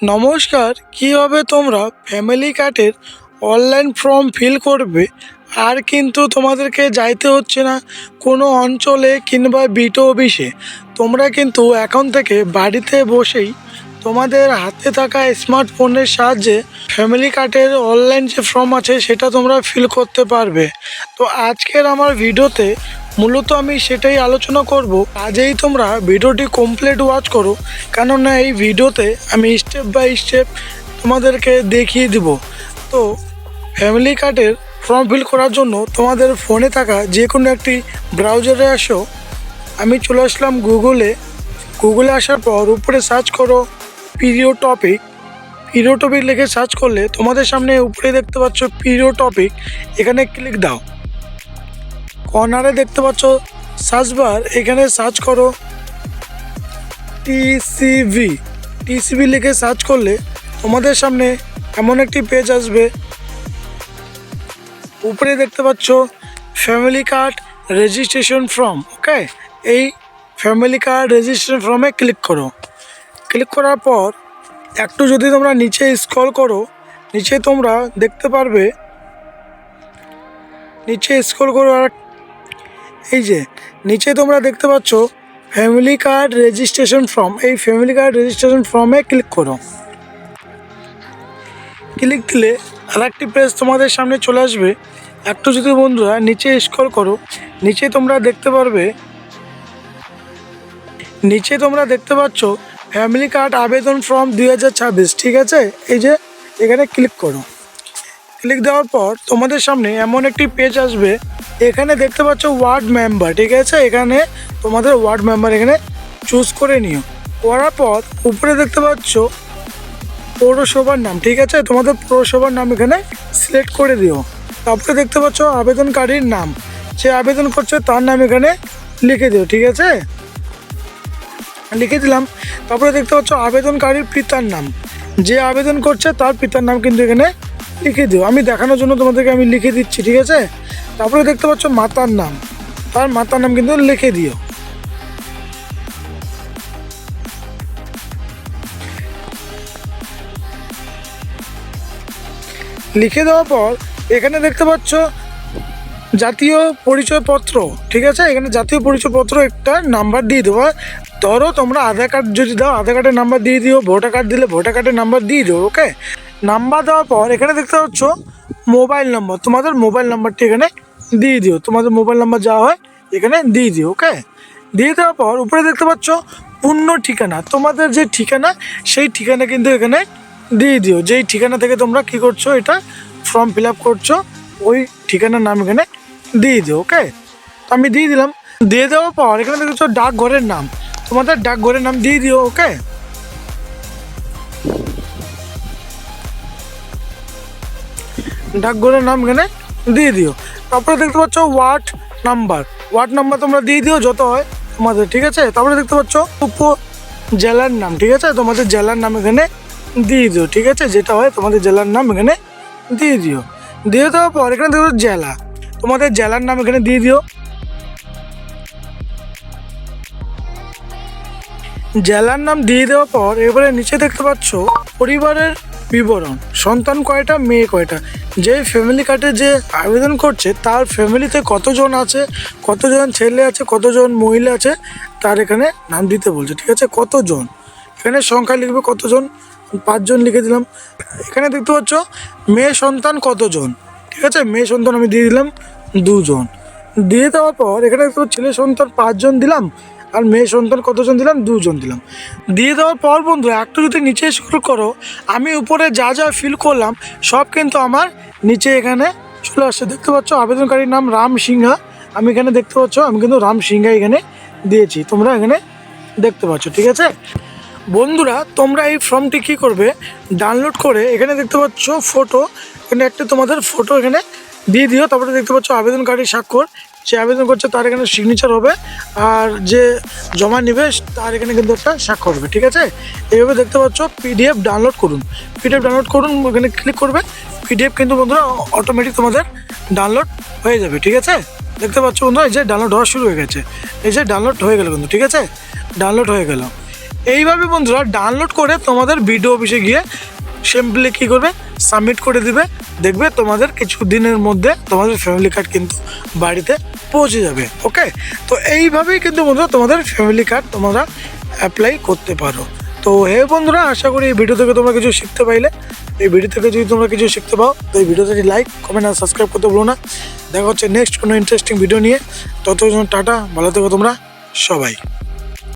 নমস্কার, কীভাবে তোমরা ফ্যামিলি কার্ডের অনলাইন ফর্ম ফিল করবে আর কিন্তু তোমাদেরকে যাইতে হচ্ছে না কোনো অঞ্চলে কিংবা বিটো অফিসে। তোমরা কিন্তু এখন থেকে বাড়িতে বসেই তোমাদের হাতে থাকা স্মার্টফোনের সাহায্যে ফ্যামিলি কার্ডের অনলাইন যে ফর্ম আছে সেটা তোমরা ফিল করতে পারবে। তো আজকের আমার ভিডিওতে মূলত আমি সেটাই আলোচনা করব। আজই তোমরা ভিডিওটি কমপ্লিট ওয়াচ করো, কেননা এই ভিডিওতে আমি স্টেপ বাই স্টেপ তোমাদেরকে দেখিয়ে দিব। তো ফ্যামিলি কার্ডের ফর্ম ফিল করার জন্য তোমাদের ফোনে থাকা যে কোনো একটি ব্রাউজারে আসো। আমি চলে আসলাম গুগলে আসার পর উপরে সার্চ করো পিডিও টপিক লিখে সার্চ করলে তোমাদের সামনে উপরে দেখতে পাচ্ছ পিডিও টপিক, এখানে ক্লিক দাও। কর্নারে দেখতে পাচ্ছ সার্চ বার, এখানে সার্চ করো টিসিবি লিখে সার্চ করলে তোমাদের সামনে এমন একটি পেজ আসবে। উপরে দেখতে পাচ্ছ ফ্যামিলি কার্ড রেজিস্ট্রেশন ফর্ম। ওকে, এই ফ্যামিলি কার্ড রেজিস্ট্রেশন ফর্মে ক্লিক করো। ক্লিক করার পর একটু যদি তোমরা নিচে স্ক্রল করো, নিচে তোমরা দেখতে পারবে, নিচে স্ক্রল করো আর এই যে নিচে তোমরা দেখতে পাচ্ছ ফ্যামিলি কার্ড রেজিস্ট্রেশন ফর্ম। এই ফ্যামিলি কার্ড রেজিস্ট্রেশন ফর্মে ক্লিক করো। ক্লিক দিলে আর একটি পেজ তোমাদের সামনে চলে আসবে। একটু যদি বন্ধুরা নিচে স্ক্রল করো, নিচে তোমরা দেখতে পাচ্ছ ফ্যামিলি কার্ড আবেদন ফর্ম 2026। ঠিক আছে, এই যে এখানে ক্লিক করো। ক্লিক দেওয়ার পর তোমাদের সামনে এমন একটি পেজ আসবে। এখানে দেখতে পাচ্ছ ওয়ার্ড মেম্বার। ঠিক আছে, এখানে তোমাদের ওয়ার্ড মেম্বার এখানে চুজ করে নিও। করার পর উপরে দেখতে পাচ্ছ পৌরসভার নাম। ঠিক আছে, তোমাদের পৌরসভার নাম এখানে সিলেক্ট করে দিও। তারপরে দেখতে পাচ্ছ আবেদনকারীর নাম, যে আবেদন করছে তার নাম এখানে লিখে দিও। ঠিক আছে, লিখে দিলাম। তারপরে দেখতে পাচ্ছ আবেদনকারীর পিতার নাম, যে আবেদন করছে তার পিতার নাম কিন্তু এখানে লিখে দিও। আমি দেখানোর জন্য তোমাদেরকে আমি লিখে দিচ্ছি। ঠিক আছে, তারপরে দেখতে পাচ্ছ মাতার নাম, তার মাতার নাম কিন্তু লিখে দিও। লিখে দেওয়ার পর এখানে দেখতে পাচ্ছ জাতীয় পরিচয়পত্র। ঠিক আছে, এখানে জাতীয় পরিচয়পত্র একটা নাম্বার দিয়ে দেবো। ধরো তোমরা আধার কার্ড যদি দাও, আধার কার্ডের নাম্বার দিয়ে দিও। ভোটার কার্ড দিলে ভোটার কার্ডের নাম্বার দিয়ে দিও। ওকে, নাম্বার দেওয়ার পর এখানে দেখতে পাচ্ছ মোবাইল নম্বর, তোমাদের মোবাইল নাম্বারটি এখানে দিয়ে দিও। তোমাদের মোবাইল নাম্বার যা হয় এখানে দিয়ে দিও। ওকে, দিয়ে দেওয়ার পর উপরে দেখতে পাচ্ছ পূর্ণ ঠিকানা, তোমাদের যে ঠিকানা সেই ঠিকানা কিন্তু এখানে দিয়ে দিও। যেই ঠিকানা থেকে তোমরা কী করছো, এটা ফর্ম ফিল আপ করছো, ওই ঠিকানার নাম এখানে দিয়ে দিও। ওকে, তো আমি দিয়ে দিলাম। দিয়ে দেওয়ার পর এখানে দেখছো ডাকঘরের নাম, তোমাদের ডাকঘরের নাম দিয়ে দিও। ওকে, ডাকঘরের নাম এখানে দিয়ে দিও। তারপরে দেখতে পাচ্ছ ওয়ার্ড নাম্বার তোমরা দিয়ে দিও যত হয় তোমাদের। ঠিক আছে, তারপরে দেখতে পাচ্ছ উপজেলার নাম। ঠিক আছে, তোমাদের জেলার নাম এখানে দিয়ে দিও। ঠিক আছে, যেটা হয় তোমাদের জেলার নাম এখানে দিয়ে দিও। দিয়ে দেওয়ার পর এখানে দেখো জেলা, তোমাদের জেলার নাম এখানে দিয়ে দিও। জেলার নাম দিয়ে দেওয়ার পর এবারে নিচে দেখতে পাচ্ছ পরিবারের বিবরণ, সন্তান কয়টা, মেয়ে কয়টা। যে ফ্যামিলি কার্ডে যে আবেদন করছে তার ফ্যামিলিতে কতজন আছে, কতজন ছেলে আছে, কতজন মহিলা আছে, তার এখানে নাম দিতে বলছে। ঠিক আছে, কতজন এখানে সংখ্যা লিখবে, কতজন, 5 জন লিখে দিলাম। এখানে দেখতে পাচ্ছ মেয়ে সন্তান কতজন। ঠিক আছে, মেয়ে সন্তান আমি দিয়ে দিলাম 2 জন। দিয়ে দেওয়ার পর এখানে দেখতে ছেলে সন্তান 5 জন দিলাম, আর মেয়ে সন্তান কতজন দিলাম, 2 জন দিলাম। দিয়ে দেওয়ার পর বন্ধু একটু যদি নিচে স্ক্রল করো, আমি উপরে যা যা ফিল করলাম সব কিন্তু আমার নিচে এখানে চলে আসছে। দেখতে পাচ্ছ আবেদনকারীর নাম রাম সিংহা, আমি এখানে দেখতে পাচ্ছ আমি কিন্তু রাম সিংহা এখানে দিয়েছি, তোমরা এখানে দেখতে পাচ্ছ। ঠিক আছে বন্ধুরা, তোমরা এই ফর্মটি কী করবে, ডাউনলোড করে এখানে দেখতে পাচ্ছ ফটো, এখানে একটা তোমাদের ফটো এখানে দিয়ে দিও। তারপরে দেখতে পাচ্ছ আবেদনকারী স্বাক্ষর, যে আবেদন করছে তার এখানে সিগনেচার হবে, আর যে জমা নেবে তার এখানে কিন্তু একটা স্বাক্ষর হবে। ঠিক আছে, এইভাবে দেখতে পাচ্ছ পিডিএফ ডাউনলোড করুন, এখানে ক্লিক করবে। পিডিএফ কিন্তু বন্ধুরা অটোমেটিক তোমাদের ডাউনলোড হয়ে যাবে। ঠিক আছে, দেখতে পাচ্ছ বন্ধুরা এই যে ডাউনলোড হওয়া শুরু হয়ে গেছে, এই যে ডাউনলোড হয়ে গেল কিন্তু। ঠিক আছে, ডাউনলোড হয়ে গেল। এইভাবে বন্ধুরা ডাউনলোড করে তোমাদের বিডিও অফিসে গিয়ে সিম্পলি কী করবে, সাবমিট করে দিবে। দেখবে তোমাদের কিছু দিনের মধ্যে তোমাদের ফ্যামিলি কার্ড কিন্তু বাড়িতে পৌঁছে যাবে। ওকে, তো এইভাবেই কিন্তু বন্ধুরা তোমাদের ফ্যামিলি কার্ড তোমরা অ্যাপ্লাই করতে পারো। তো হে বন্ধুরা, আশা করি এই ভিডিও থেকে তোমরা কিছু শিখতে পাইলে। এই ভিডিও থেকে যদি তোমরা কিছু শিখতে পাও তো এই ভিডিওতে লাইক, কমেন্ট আর সাবস্ক্রাইব করতে ভুলো না। দেখা হচ্ছে নেক্সট কোনো ইন্টারেস্টিং ভিডিও নিয়ে। ততক্ষণ টাটা, ভালো থেকো তোমরা সবাই।